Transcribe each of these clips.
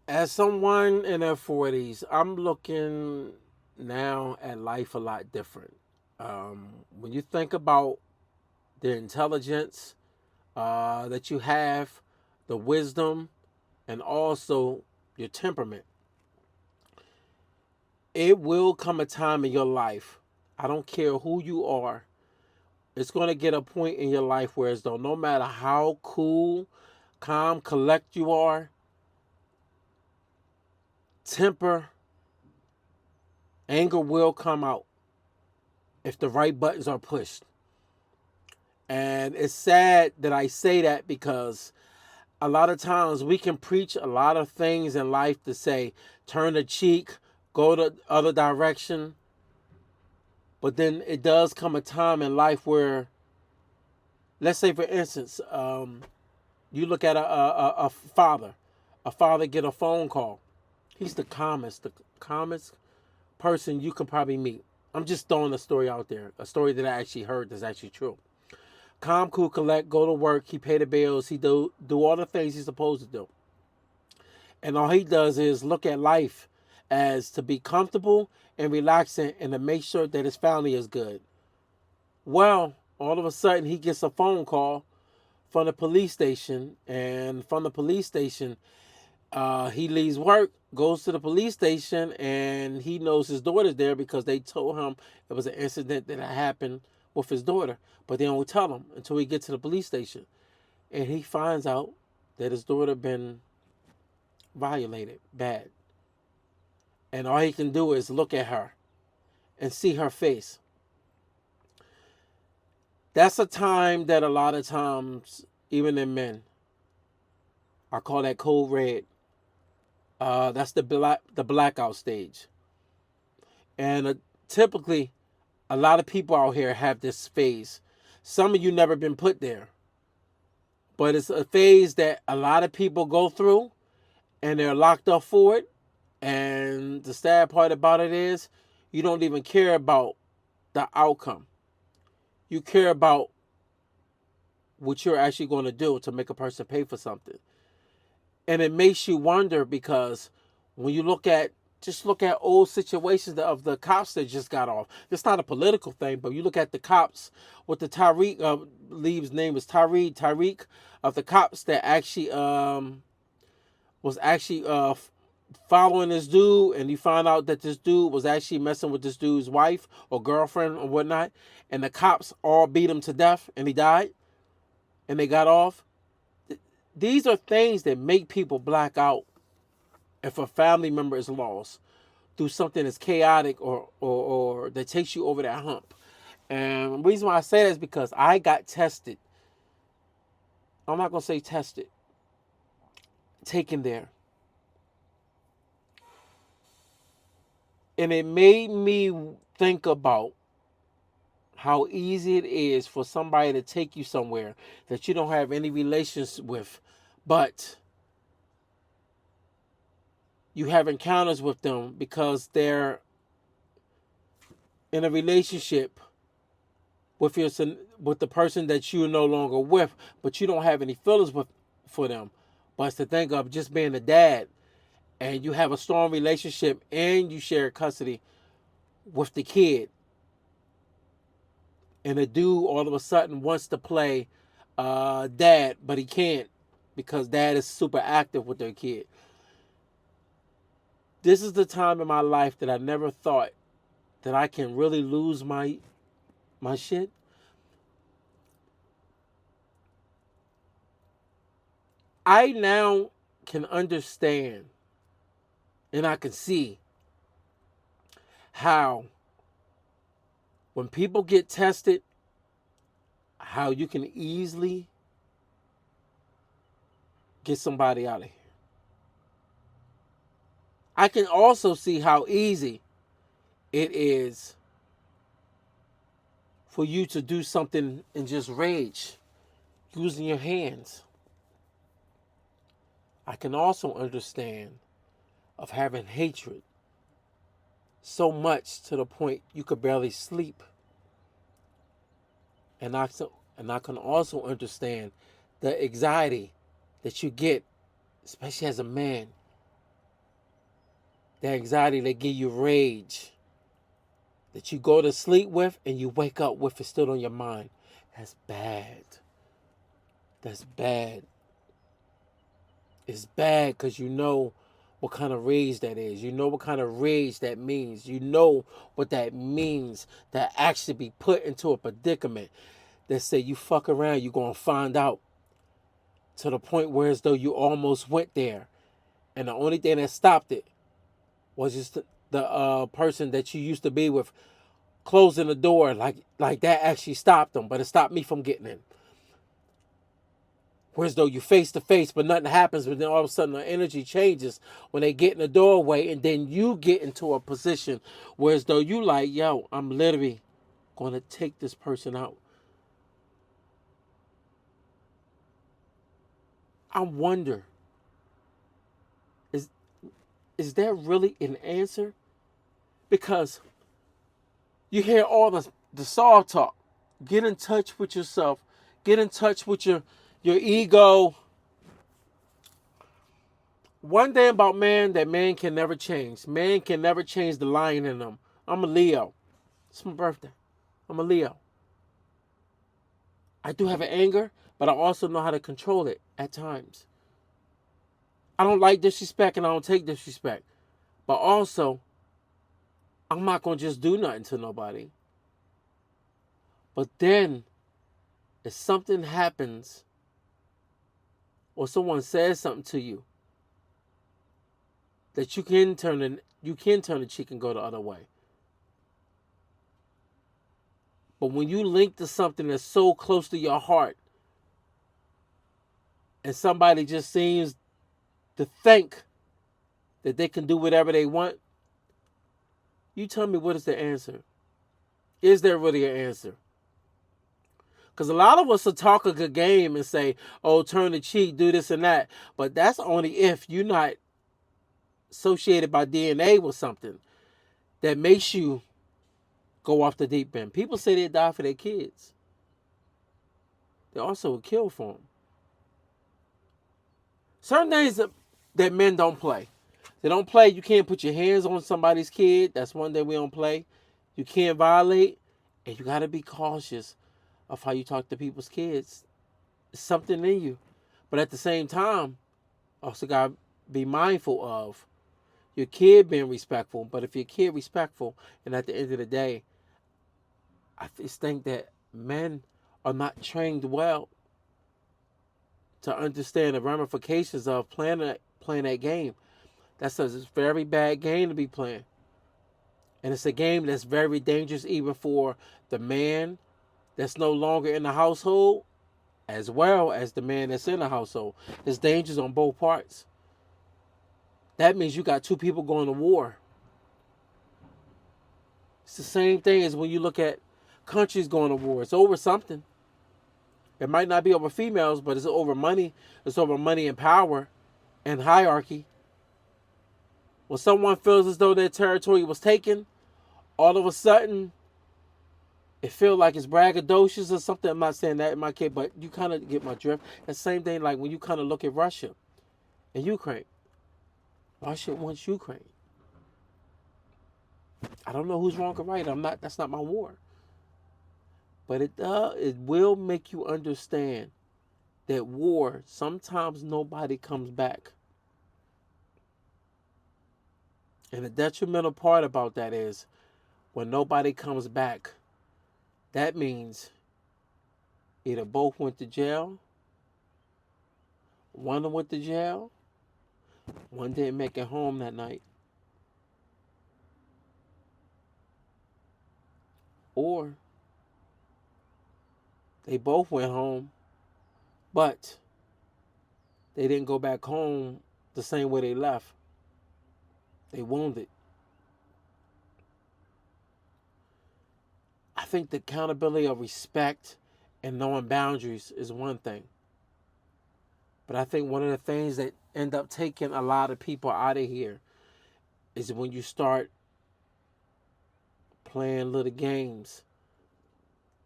As someone in their 40s, I'm looking now at life a lot different. When you think about the intelligence that you have, the wisdom, and also your temperament, it will come a time in your life. I don't care who you are. It's going to get a point in your life where as though no matter how cool, calm, collect you are, temper, anger will come out if the right buttons are pushed. And it's sad that I say that because a lot of times we can preach a lot of things in life to say, turn the cheek, go the other direction. But then it does come a time in life where, let's say, for instance, you look at a father. A father get a phone call. He's the calmest person you can probably meet. I'm just throwing a story out there, a story that I actually heard that's actually true. Calm, cool, collect, go to work, he pay the bills, he do all the things he's supposed to do. And all he does is look at life as to be comfortable and relaxing and to make sure that his family is good. Well, all of a sudden he gets a phone call from the police station, and from the police station, he leaves work, goes to the police station, and he knows his daughter's there because they told him it was an incident that had happened with his daughter, but they don't tell him until he gets to the police station, and he finds out that his daughter been violated bad, and all he can do is look at her and see her face. That's a time that a lot of times, even in men, I call that code red. That's the blackout stage, and typically, a lot of people out here have this phase. Some of you never been put there, but it's a phase that a lot of people go through, and they're locked up for it. And the sad part about it is, you don't even care about the outcome. You care about what you're actually going to do to make a person pay for something. And it makes you wonder because when you look at old situations of the cops that just got off. It's not a political thing, but you look at the cops with the Tariq, Leave's name is Tariq, of the cops that actually was actually following this dude, and you find out that this dude was actually messing with this dude's wife or girlfriend or whatnot, and the cops all beat him to death, and he died, and they got off. These are things that make people black out if a family member is lost through something that's chaotic or that takes you over that hump. And the reason why I say that is because I got tested. I'm not going to say tested, taken there. And it made me think about how easy it is for somebody to take you somewhere that you don't have any relations with, but you have encounters with them because they're in a relationship with your with the person that you're no longer with, but you don't have any feelings with for them. But it's the thing of just being a dad, and you have a strong relationship, and you share custody with the kid, and the dude all of a sudden wants to play dad, but he can't because dad is super active with their kid. This is the time in my life that I never thought that I can really lose my shit. I now can understand and I can see how when people get tested, how you can easily get somebody out of here. I can also see how easy it is for you to do something and just rage using your hands. I can also understand of having hatred so much to the point you could barely sleep. And I can also understand the anxiety that you get, especially as a man, The anxiety that give you rage, that you go to sleep with and you wake up with it still on your mind. That's bad. That's bad. It's bad because you know what kind of rage that is. You know what kind of rage that means. You know what that means, that actually be put into a predicament that say you fuck around, you going to find out, to the point where as though you almost went there. And the only thing that stopped it was just the person that you used to be with closing the door, like that actually stopped them, but it stopped me from getting in. Whereas though you face to face, but nothing happens, but then all of a sudden the energy changes when they get in the doorway, and then you get into a position whereas though you like, yo, I'm literally going to take this person out. I wonder, is is that really an answer? Because you hear all the soft talk. Get in touch with yourself. Get in touch with your ego. One thing about man that man can never change. Man can never change the lion in them. I'm a Leo. It's my birthday. I'm a Leo. I do have an anger, but I also know how to control it at times. I don't like disrespect and I don't take disrespect. But also, I'm not going to just do nothing to nobody. But then, if something happens or someone says something to you, that you can turn the cheek and go the other way. But when you link to something that's so close to your heart, and somebody just seems to think that they can do whatever they want, you tell me, what is the answer? Is there really an answer? Because a lot of us will talk a good game and say, oh, turn the cheek, do this and that. But that's only if you're not associated by DNA with something that makes you go off the deep end. People say they die for their kids. They also will kill for them. Certain things that men don't play. They don't play. You can't put your hands on somebody's kid. That's one thing we don't play. You can't violate. And you got to be cautious of how you talk to people's kids. It's something in you. But at the same time, also got to be mindful of your kid being respectful. But if your kid respectful, and at the end of the day, I just think that men are not trained well to understand the ramifications of playing that game. That's a very bad game to be playing. And it's a game that's very dangerous even for the man that's no longer in the household, as well as the man that's in the household. There's dangers on both parts. That means you got two people going to war. It's the same thing as when you look at countries going to war. It's over something. It might not be over females, but it's over money. It's over money and power and hierarchy. When someone feels as though their territory was taken, all of a sudden, it feels like it's braggadocious or something. I'm not saying that in my case, but you kind of get my drift. The same thing like when you kind of look at Russia and Ukraine. Russia wants Ukraine. I don't know who's wrong or right. That's not my war. But it will make you understand that war, sometimes nobody comes back. And the detrimental part about that is when nobody comes back, that means either both went to jail, one went to jail, one didn't make it home that night. Or they both went home, but they didn't go back home the same way they left. They wounded. I think the accountability of respect and knowing boundaries is one thing. But I think one of the things that end up taking a lot of people out of here is when you start playing little games.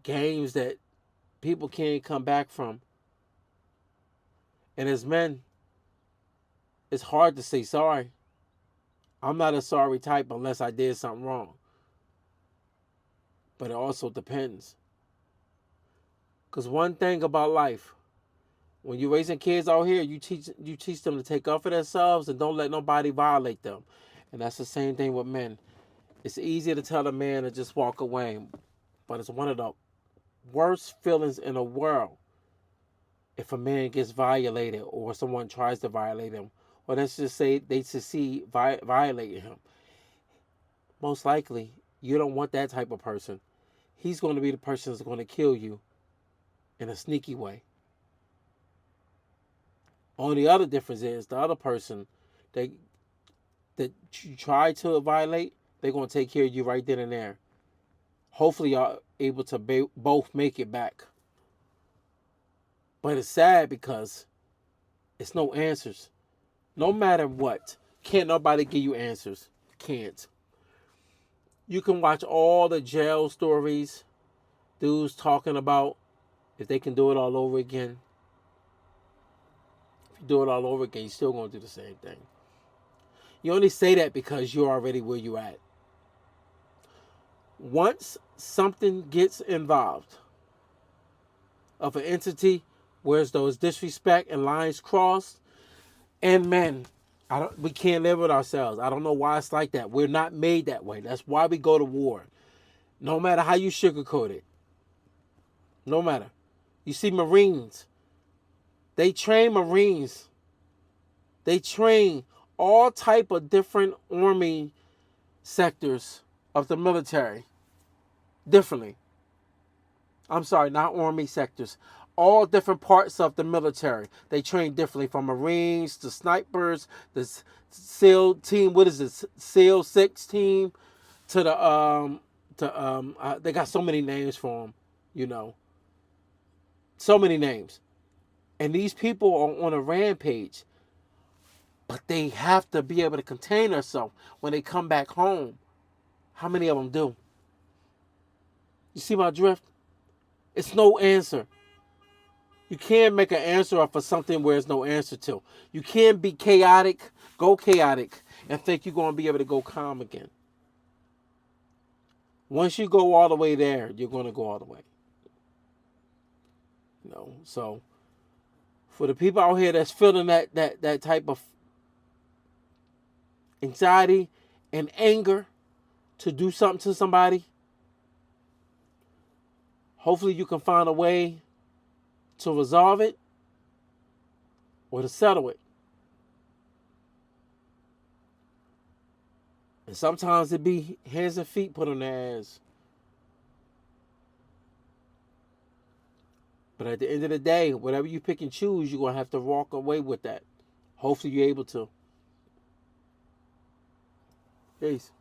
Games that people can't come back from. And as men, it's hard to say sorry. I'm not a sorry type unless I did something wrong. But it also depends. Because one thing about life, when you're raising kids out here, you teach them to take up for themselves and don't let nobody violate them. And that's the same thing with men. It's easy to tell a man to just walk away, but it's one of the worst feelings in the world if a man gets violated or someone tries to violate him, or let's just say they succeed violating him. Most likely, you don't want that type of person. He's going to be the person that's going to kill you in a sneaky way. Only other difference is the other person that you try to violate, they're going to take care of you right then and there. Hopefully, y'all able to both make it back. But it's sad because it's no answers. No matter what, can't nobody give you answers. Can't. You can watch all the jail stories, dudes talking about if they can do it all over again. If you do it all over again, you're still going to do the same thing. You only say that because you're already where you're at. Once something gets involved of an entity where those disrespect and lines crossed, and men, we can't live with ourselves. I don't know why it's like that. We're not made that way. That's why we go to war. No matter how you sugarcoat it. No matter. You see Marines. They train Marines. They train all type of different army sectors of the military differently. I'm sorry, not army sectors. All different parts of the military. They train differently, from Marines to snipers, the SEAL team. What is this? SEAL 6 team to they got so many names for them, you know. So many names. And these people are on a rampage. But they have to be able to contain themselves when they come back home. How many of them do? You see my drift? It's no answer. You can't make an answer for something where there's no answer to. You can't be chaotic, go chaotic, and think you're going to be able to go calm again. Once you go all the way there, you're going to go all the way. You know, so for the people out here that's feeling that type of anxiety and anger to do something to somebody, hopefully you can find a way to resolve it or to settle it. And sometimes it be hands and feet put on their ass. But at the end of the day, whatever you pick and choose, you're going to have to walk away with that. Hopefully you're able to. Peace.